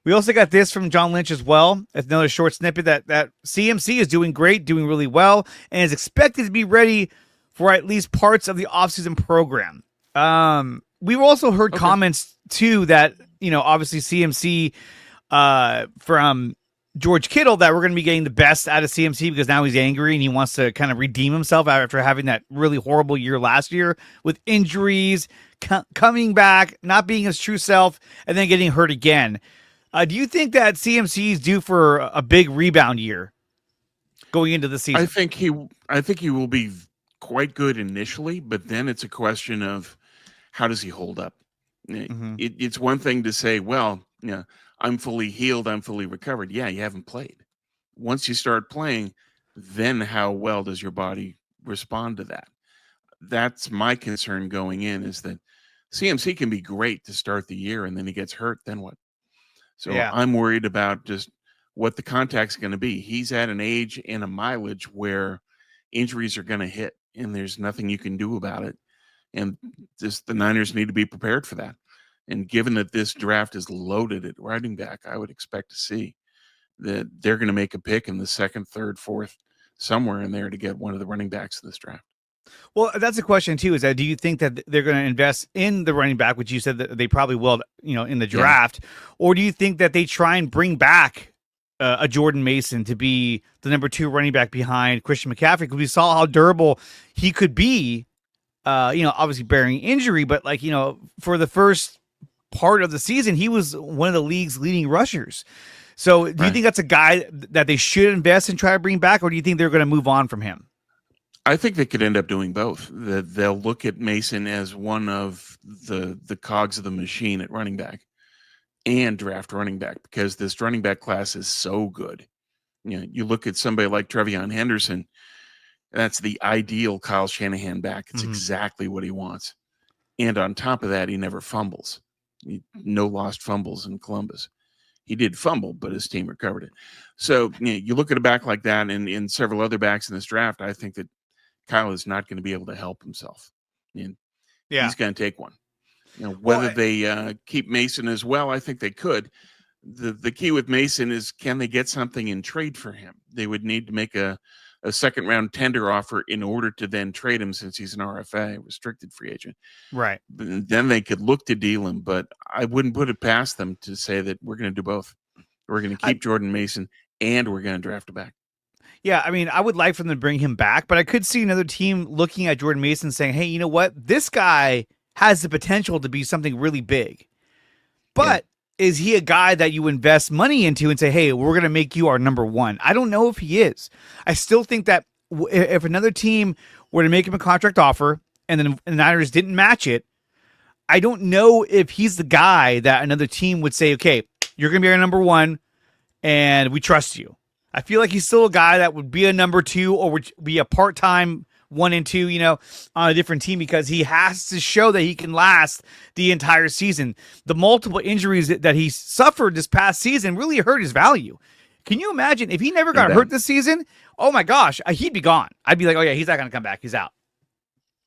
We also got this from John Lynch as well. It's another short snippet that CMC is doing great, doing really well, and is expected to be ready for at least parts of the offseason program. We've also heard comments too that, obviously CMC from George Kittle, that we're going to be getting the best out of CMC because now he's angry and he wants to kind of redeem himself after having that really horrible year last year with injuries, coming back, not being his true self, and then getting hurt again. Do you think that CMC is due for a big rebound year going into the season? I think he will be quite good initially, but then it's a question of how does he hold up? It's one thing to say, well, I'm fully healed, I'm fully recovered. Yeah, you haven't played. Once you start playing, then how well does your body respond to that? That's my concern going in, is that CMC can be great to start the year and then he gets hurt, then what? So I'm worried about just what the contact's going to be. He's at an age and a mileage where injuries are going to hit and there's nothing you can do about it. And the Niners need to be prepared for that. And given that this draft is loaded at running back, I would expect to see that they're going to make a pick in the second, third, fourth, somewhere in there to get one of the running backs in this draft. Well, that's a question too, is that do you think that they're going to invest in the running back, which you said that they probably will, in the draft, or do you think that they try and bring back a Jordan Mason to be the number 2 running back behind Christian McCaffrey? Because we saw how durable he could be, obviously bearing injury, but for the first part of the season, he was one of the league's leading rushers. So do you think that's a guy that they should invest and try to bring back, or do you think they're going to move on from him? I think they could end up doing both. That they'll look at Mason as one of the cogs of the machine at running back and draft running back, because this running back class is so good. You look at somebody like Trevion Henderson, that's the ideal Kyle Shanahan back. It's exactly what he wants. And on top of that, he never fumbles. No lost fumbles in Columbus. He did fumble, but his team recovered it. So you look at a back like that and several other backs in this draft, I think that Kyle is not going to be able to help himself. And he's going to take one. Whether they keep Mason as well, I think they could. The key with Mason is, can they get something in trade for him? They would need to make a second round tender offer in order to then trade him, since he's an RFA, restricted free agent. Right. Then they could look to deal him, but I wouldn't put it past them to say that we're going to do both. We're going to keep Jordan Mason and we're going to draft a back. Yeah, I mean, I would like for them to bring him back, but I could see another team looking at Jordan Mason saying, hey, you know what? This guy has the potential to be something really big. But is he a guy that you invest money into and say, hey, we're going to make you our number 1? I don't know if he is. I still think that if another team were to make him a contract offer and then the Niners didn't match it, I don't know if he's the guy that another team would say, okay, you're going to be our number 1 and we trust you. I feel like he's still a guy that would be a number 2 or would be a part-time 1 and 2, on a different team, because he has to show that he can last the entire season. The multiple injuries that he suffered this past season really hurt his value. Can you imagine if he never got hurt this season? Oh my gosh, he'd be gone. I'd be like, oh yeah, he's not going to come back. He's out.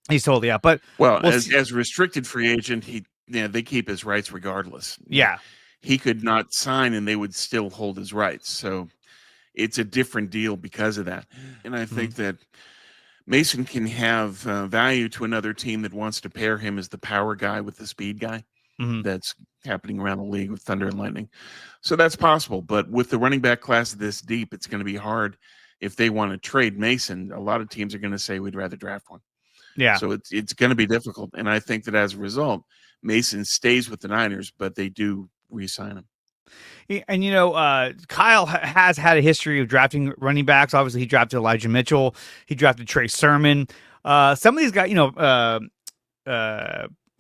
He's totally out. But as restricted free agent, they keep his rights regardless. Yeah, he could not sign and they would still hold his rights. So it's a different deal because of that. And I think that Mason can have value to another team that wants to pair him as the power guy with the speed guy. That's happening around the league with Thunder and Lightning. So that's possible. But with the running back class this deep, it's going to be hard. If they want to trade Mason, a lot of teams are going to say we'd rather draft one. Yeah. So it's going to be difficult. And I think that as a result, Mason stays with the Niners, but they do re-sign him. And, Kyle has had a history of drafting running backs. Obviously, he drafted Elijah Mitchell. He drafted Trey Sermon. Some of these guys,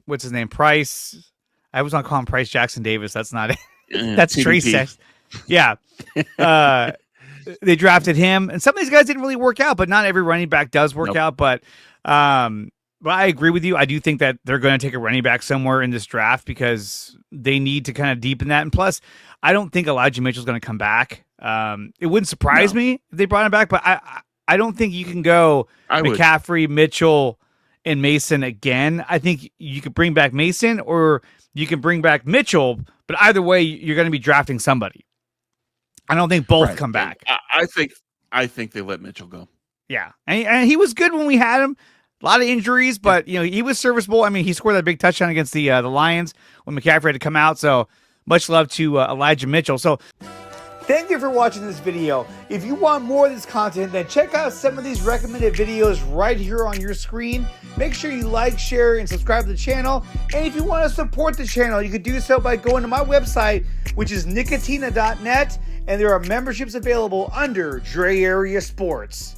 what's his name? Price. I was not calling Price Jackson Davis. That's not it. That's Trey Sex. Yeah. They drafted him. And some of these guys didn't really work out, but not every running back does work out. But I agree with you. I do think that they're going to take a running back somewhere in this draft because they need to kind of deepen that. And plus, I don't think Elijah Mitchell's going to come back. It wouldn't surprise me if they brought him back, but I don't think you can go McCaffrey, Mitchell, and Mason again. I think you could bring back Mason, or you can bring back Mitchell, but either way, you're going to be drafting somebody. I don't think both come back. I think they let Mitchell go. Yeah, and he was good when we had him. A lot of injuries, but he was serviceable. I mean, he scored that big touchdown against the Lions when McCaffrey had to come out. So much love to Elijah Mitchell. So thank you for watching this video. If you want more of this content, then check out some of these recommended videos right here on your screen. Make sure you like, share, and subscribe to the channel. And if you want to support the channel, you can do so by going to my website, which is nicotina.net, and there are memberships available under DreArea Sports.